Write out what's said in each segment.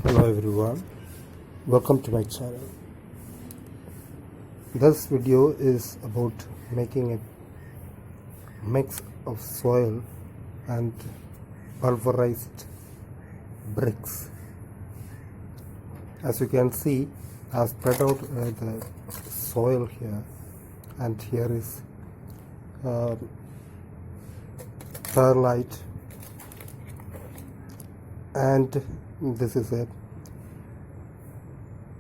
Hello everyone, welcome to my channel. This video is about making a mix of soil and pulverized bricks. As you can see, I have spread out the soil here, and here is perlite, and this is a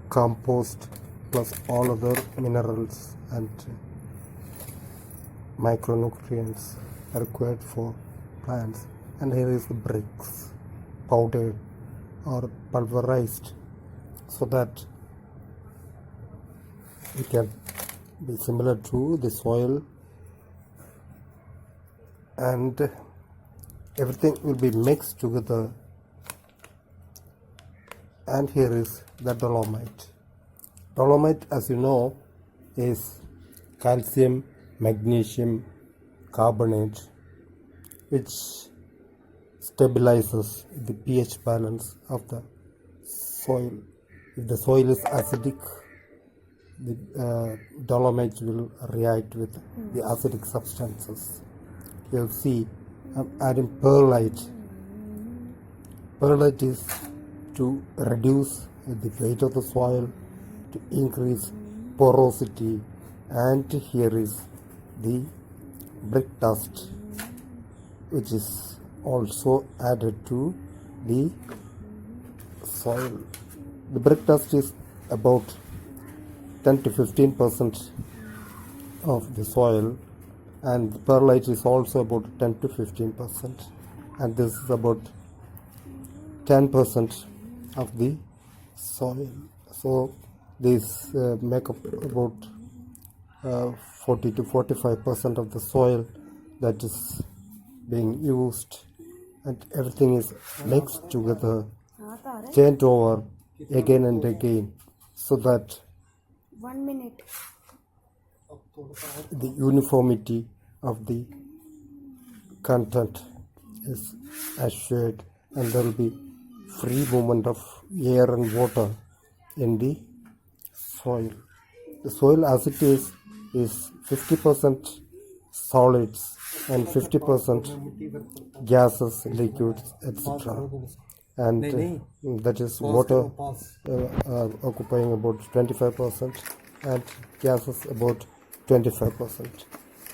compost plus all other minerals and micronutrients required for plants. And here is the bricks, powdered or pulverized, so that it can be similar to the soil, and everything will be mixed together. And here is the dolomite. Dolomite, as you know, is calcium magnesium carbonate, which stabilizes the pH balance of the soil. If the soil is acidic, the dolomite will react with the acidic substances. You'll see I'm adding perlite. Perlite is to reduce the weight of the soil, to increase porosity, and here is the brick dust, which is also added to the soil. The brick dust is about 10 to 15% of the soil, and the perlite is also about 10 to 15%, and this is about 10% of the soil. So these make up about 40 to 45% of the soil that is being used, and everything is mixed together, changed over again and again, so that 1 minute the uniformity of the content is assured, and there will be free movement of air and water in the soil. The soil as it is 50% solids and 50% gases, liquids, etc. And that is water occupying about 25% and gases about 25%.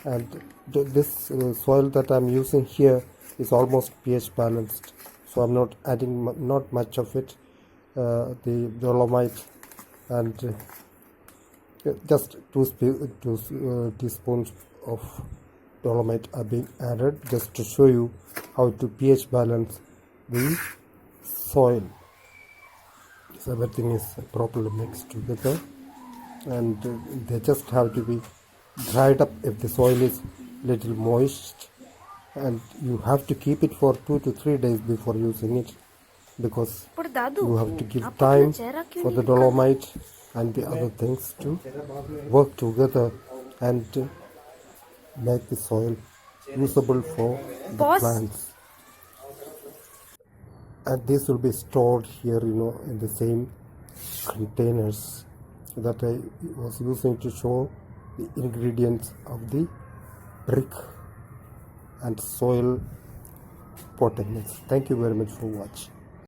And this soil that I'm using here is almost pH balanced, so I'm not adding not much of it, the dolomite, and just two teaspoons of dolomite are being added, just to show you how to pH balance the soil. So everything is properly mixed together, and they just have to be dried up if the soil is little moist, and you have to keep it for 2 to 3 days before using it, because you have to give time for the dolomite and the other things to work together and make the soil usable for the plants. And this will be stored here, in the same containers that I was using to show the ingredients of the brick and soil potting mix. Thank you very much for watching.